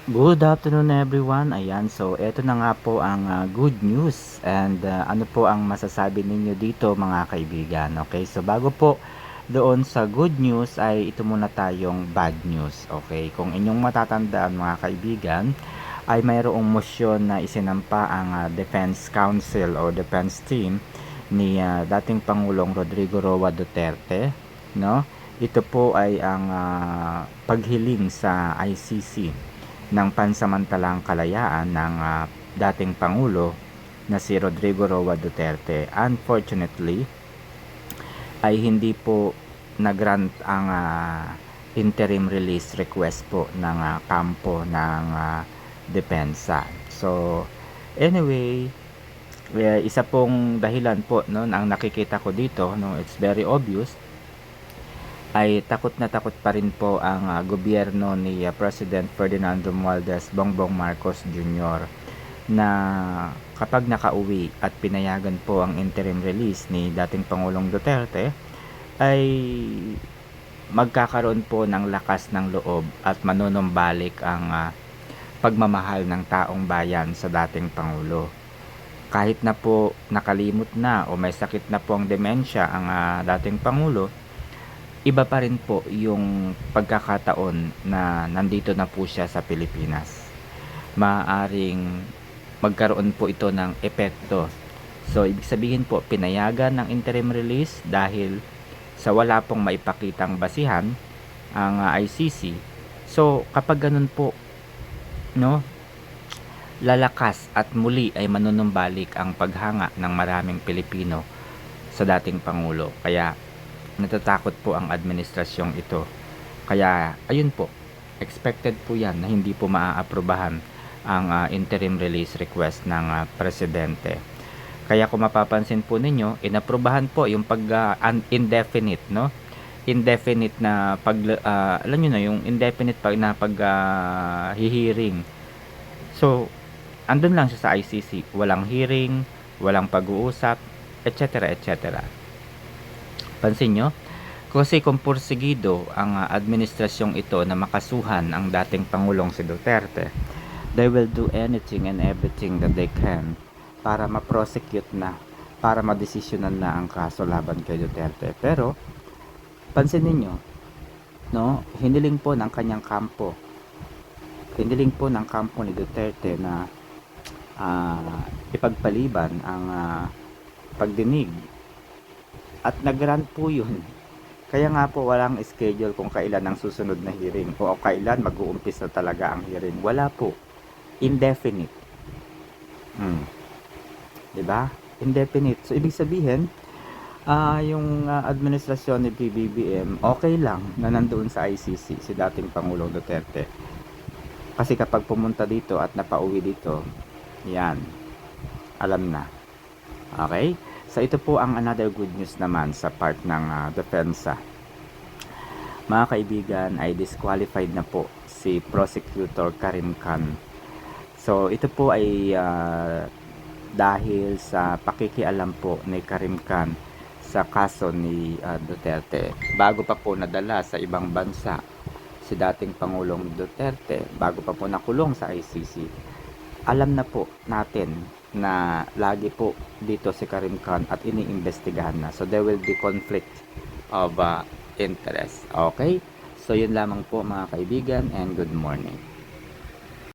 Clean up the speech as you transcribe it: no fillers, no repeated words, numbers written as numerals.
Good afternoon everyone. Ayan, so eto na nga po ang good news and ano po ang masasabi ninyo dito mga kaibigan. Okay, so bago po doon sa good news ay ito muna tayong bad news. Okay, kung inyong matatandaan mga kaibigan ay mayroong motion na isinampa ang Defense Council o Defense Team ni dating Pangulong Rodrigo Roa Duterte, no? Ito po ay ang paghiling sa ICC ng pansamantalang kalayaan ng dating Pangulo na si Rodrigo Roa Duterte. Unfortunately, ay hindi po nag-grant ang interim release request po ng kampo ng depensa. So, anyway, isa pong dahilan po no, ang nakikita ko dito, no, it's very obvious, ay takot na takot pa rin po ang gobyerno ni President Ferdinand Romualdez Bongbong Marcos Jr. na kapag nakauwi at pinayagan po ang interim release ni dating Pangulong Duterte ay magkakaroon po ng lakas ng loob at manunumbalik ang pagmamahal ng taong bayan sa dating Pangulo. Kahit na po nakalimot na o may sakit na po ang demensya ang dating Pangulo, iba pa rin po yung pagkakataon na nandito na po siya sa Pilipinas. Maaaring magkaroon po ito ng epekto. So, ibig sabihin po, pinayagan ng interim release dahil sa wala pong maipakitang basihan ang ICC. So, kapag ganun po, no, lalakas at muli ay manunumbalik ang paghanga ng maraming Pilipino sa dating Pangulo. Kaya, natatakot po ang administrasyong ito. Kaya ayun po, expected po yan na hindi po maaaprobahan ang interim release request ng presidente. Kaya kung mapapansin po ninyo, inaprobahan po yung pag indefinite, no? Indefinite na pag alam niyo na yung indefinite pag na pag hihearing. So, andun lang siya sa ICC, walang hearing, walang pag-uusap, etc. etc. Pansin nyo? Kasi kung porsigido ang administrasyong ito na makasuhan ang dating Pangulong si Duterte, they will do anything and everything that they can para ma-prosecute na, para madesisyonan na ang kaso laban kay Duterte. Pero, pansin ninyo, no, hiniling po ng kanyang kampo, hiniling po ng kampo ni Duterte na ipagpaliban ang pagdinig. At nag-grant po yun. Kaya nga po walang schedule kung kailan ang susunod na hearing o kailan mag-uumpisa talaga ang hearing. Wala po. Indefinite. Diba? Indefinite. So, ibig sabihin, yung administrasyon ni PBBM, okay lang na nandoon sa ICC si dating Pangulong Duterte. Kasi kapag pumunta dito at napauwi dito, yan, alam na. Okay? So ito po ang another good news naman sa part ng depensa. Mga kaibigan, ay disqualified na po si Prosecutor Karim Khan. So ito po ay dahil sa pakikialam po ni Karim Khan sa kaso ni Duterte. Bago pa po nadala sa ibang bansa si dating Pangulong Duterte, bago pa po nakulong sa ICC, alam na po natin na lagi po dito si Karim Khan at iniimbestigahan na. So there will be conflict of interest. Okay? So yun lamang po mga kaibigan and good morning.